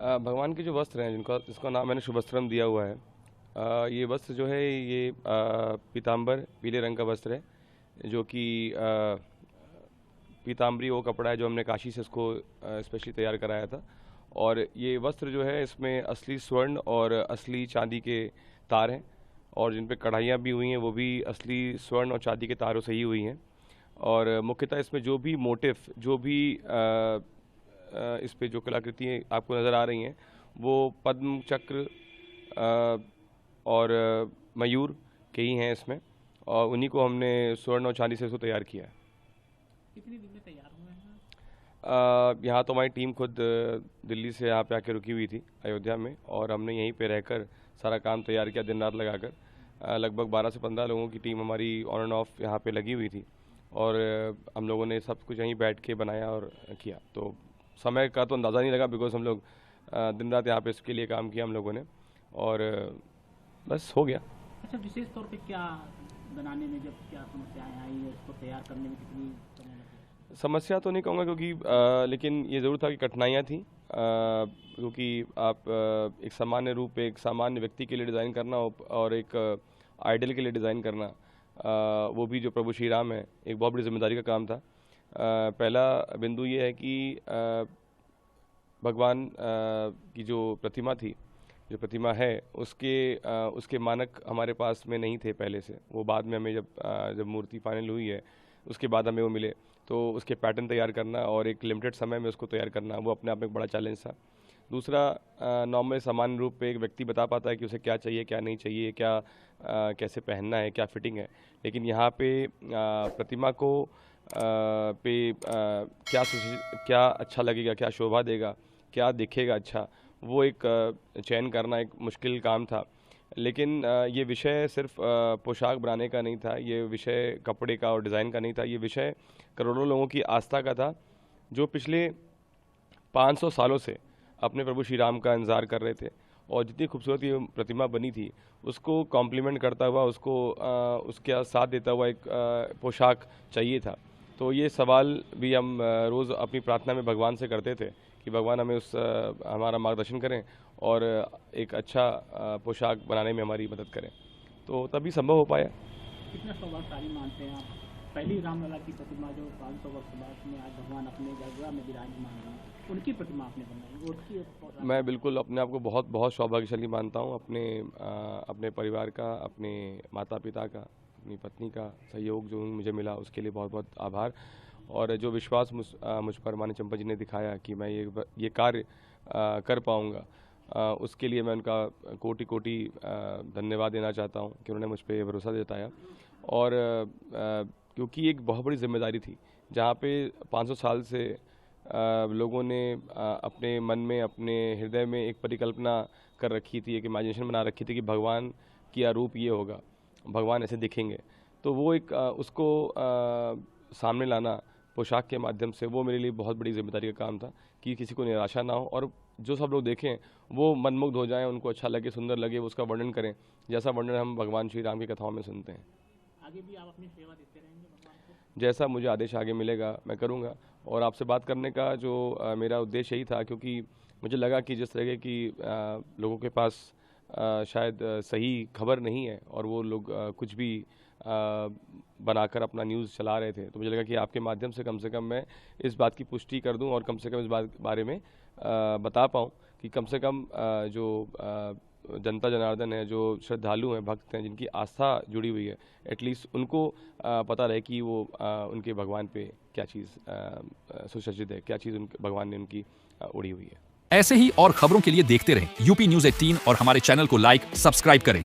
भगवान के जो वस्त्र हैं जिसका नाम मैंने शुभ वस्त्रम दिया हुआ है। ये वस्त्र जो है ये पीताम्बर पीले रंग का वस्त्र है, जो कि पीताम्बरी वो कपड़ा है जो हमने काशी से इसको स्पेशली तैयार कराया था। और ये वस्त्र जो है इसमें असली स्वर्ण और असली चांदी के तार हैं, और जिन पे कढ़ाइयाँ भी हुई हैं वो भी असली स्वर्ण और चांदी के तारों से ही हुई हैं। और मुख्यतः इसमें जो भी मोटिफ, जो भी इस पे जो कलाकृतियाँ आपको नज़र आ रही हैं वो पद्म चक्र और मयूर के ही हैं इसमें, और उन्हीं को हमने स्वर्ण और चांदी से इसको तैयार किया है। कितने दिन में तैयार हुए हैं? यहाँ तो हमारी टीम खुद दिल्ली से यहाँ पे आके रुकी हुई थी अयोध्या में, और हमने यहीं पे रहकर सारा काम तैयार किया दिन रात लगाकर। लगभग 12 से 15 लोगों की टीम हमारी ऑन एंड ऑफ यहाँ पे लगी हुई थी, और हम लोगों ने सब कुछ यहीं बैठ के बनाया और किया। तो समय का तो अंदाज़ा नहीं लगा, बिकॉज हम लोग दिन रात यहाँ पे इसके लिए काम किया हम लोगों ने, और बस हो गया। अच्छा, विशेष तौर पे क्या बनाने में जब क्या समस्याएं आई है, इसको तैयार करने में कितनी समय लगी? समस्या तो नहीं कहूँगा, क्योंकि लेकिन ये ज़रूर था कि कठिनाइयाँ थी, क्योंकि आप एक सामान्य रूप, एक सामान्य व्यक्ति के लिए डिज़ाइन करना और एक आइडल के लिए डिज़ाइन करना, वो भी जो प्रभु श्री राम है, एक बहुत बड़ी जिम्मेदारी का काम था। पहला बिंदु ये है कि भगवान की जो प्रतिमा थी, जो प्रतिमा है, उसके मानक हमारे पास में नहीं थे पहले से। वो बाद में हमें जब मूर्ति फाइनल हुई है उसके बाद हमें वो मिले, तो उसके पैटर्न तैयार करना और एक लिमिटेड समय में उसको तैयार करना, वो अपने आप में एक बड़ा चैलेंज था। दूसरा, नॉर्मल सामान्य रूप पे एक व्यक्ति बता पाता है कि उसे क्या चाहिए, क्या नहीं चाहिए, क्या कैसे पहनना है, क्या फिटिंग है, लेकिन यहाँ पे प्रतिमा को क्या अच्छा लगेगा, क्या शोभा देगा, क्या दिखेगा अच्छा, वो एक चयन करना एक मुश्किल काम था। लेकिन ये विषय सिर्फ पोशाक बनाने का नहीं था, ये विषय कपड़े का और डिज़ाइन का नहीं था, ये विषय करोड़ों लोगों की आस्था का था, जो पिछले 500 सालों से अपने प्रभु श्री राम का इंतज़ार कर रहे थे। और जितनी खूबसूरत ये प्रतिमा बनी थी, उसको कॉम्प्लीमेंट करता हुआ, उसको उसके साथ देता हुआ एक पोशाक चाहिए था। तो ये सवाल भी हम रोज़ अपनी प्रार्थना में भगवान से करते थे कि भगवान हमें हमारा मार्गदर्शन करें और एक अच्छा पोशाक बनाने में हमारी मदद करें, तो तभी संभव हो पाया। कितना सौभाग्यशाली मानते हैं आप? पहली रामलला की प्रतिमा जो 500 वर्ष बाद में आज भगवान अपने गरबा में विराजमान हैं, उनकी प्रतिमा आपने बनाई। मैं बिल्कुल अपने आप को बहुत बहुत सौभाग्यशाली मानता हूँ, अपने परिवार का, अपने माता पिता का, अपनी पत्नी का सहयोग जो मुझे मिला उसके लिए बहुत बहुत आभार। और जो विश्वास मुझ पर माननीय चंपा जी ने दिखाया कि मैं ये कार्य कर पाऊँगा, उसके लिए मैं उनका कोटि कोटि धन्यवाद देना चाहता हूँ कि उन्होंने मुझ पर भरोसा जताया। और क्योंकि एक बहुत बड़ी जिम्मेदारी थी, जहाँ पे 500 साल से लोगों ने अपने मन में, अपने हृदय में एक परिकल्पना कर रखी थी, एक इमेजिनेशन बना रखी थी कि भगवान की रूप ये होगा, भगवान ऐसे दिखेंगे। तो वो एक उसको सामने लाना पोशाक के माध्यम से, वो मेरे लिए बहुत बड़ी जिम्मेदारी का काम था कि किसी को निराशा ना हो, और जो सब लोग देखें वो मनमुग्ध हो जाएं, उनको अच्छा लगे, सुंदर लगे, उसका वर्णन करें, जैसा वर्णन हम भगवान श्री राम की कथाओं में सुनते हैं। आगे भी आप अपनी सेवा देते रहेंगे भगवान को? जैसा मुझे आदेश आगे मिलेगा मैं करूँगा। और आपसे बात करने का जो मेरा उद्देश्य यही था, क्योंकि मुझे लगा कि जिस तरह की लोगों के पास शायद सही खबर नहीं है, और वो लोग कुछ भी बनाकर अपना न्यूज़ चला रहे थे, तो मुझे लगा कि आपके माध्यम से कम मैं इस बात की पुष्टि कर दूं, और कम से कम इस बारे में बता पाऊं कि कम से कम जो जनता जनार्दन है, जो श्रद्धालु हैं, भक्त हैं, जिनकी आस्था जुड़ी हुई है, एटलीस्ट उनको पता रहे कि वो उनके भगवान पे क्या चीज़ सुसज्जित है, क्या चीज़ भगवान ने उनकी उड़ी हुई है। ऐसे ही और खबरों के लिए देखते रहें यूपी न्यूज़ 18 और हमारे चैनल को लाइक, सब्सक्राइब करें।